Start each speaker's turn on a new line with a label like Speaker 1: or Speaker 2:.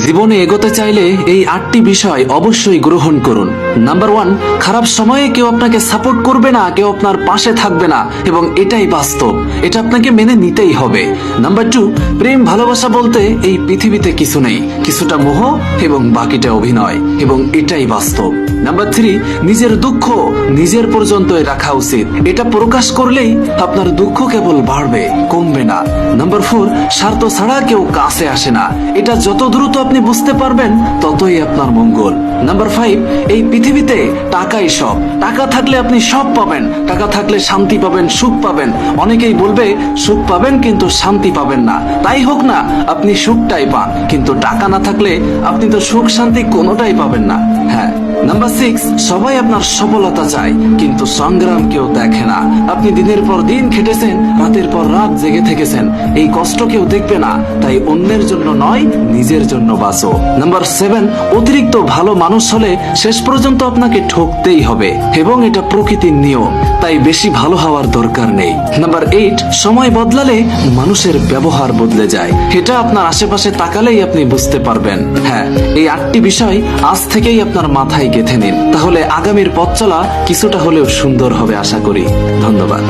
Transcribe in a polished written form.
Speaker 1: জীবনে এগোতে চাইলে এই 8টি বিষয় অবশ্যই গ্রহণ করুন। নাম্বার 1, খারাপ সময়ে কেউ আপনাকে সাপোর্ট করবে না, কেউ আপনার পাশে থাকবে না, এবং এটাই বাস্তব, এটা আপনাকে মেনে নিতেই হবে। নাম্বার 2, প্রেম ভালোবাসা বলতে এই পৃথিবীতে কিছু নেই, কিছুটা মোহ এবং বাকিটা অভিনয়, এবং এটাই বাস্তব। নাম্বার 3, নিজের দুঃখ নিজের পর্যন্তই রাখা উচিত, এটা প্রকাশ করলেই আপনার দুঃখ কেবল বাড়বে, কমবে না। নাম্বার 4, স্বার্থ ছাড়া কেউ কাছে আসে না, এটা যত দ্রুত আপনি বুঝতে পারবেন ততই আপনার মঙ্গল। নাম্বার 5, এই পৃথিবীতে টাকাই সব, টাকা থাকলে আপনি সব পাবেন, টাকা থাকলে শান্তি পাবেন, সুখ পাবেন। অনেকেই বলবে সুখ পাবেন কিন্তু শান্তি পাবেন না, তাই হোক না আপনি সুখটাই পান, কিন্তু টাকা না থাকলে আপনি তো সুখ শান্তি কোনোটাই পাবেন না। হ্যাঁ। নাম্বার 6, সবাই আপনার সফলতা চায় কিন্তু সংগ্রাম কেউ দেখে না। আপনি দিনের পর দিন খেটেছেন, রাতের পর রাত জেগে থেকেছেন, এই কষ্ট কেউ দেখবে না, তাই অন্যের জন্য নয় নিজের জন্য বাঁচো। নাম্বার 7, অতিরিক্ত ভালো মানুষ হলে শেষ পর্যন্ত আপনাকে ঠকতেই হবে, এবং এটা প্রকৃতির নিয়ম, তাই বেশি ভালো হওয়ার দরকার নেই। নাম্বার 8, সময় বদলালে মানুষের ব্যবহার বদলে যায়, এটা আপনার আশেপাশে তাকালেই আপনি বুঝতে পারবেন। হ্যাঁ, এই 8টি বিষয় আজ থেকেই আপনার মাথায় গেঁথে নিন, তাহলে আগামীর পথ চলা কিছুটা হলেও সুন্দর হবে আশা করি। ধন্যবাদ।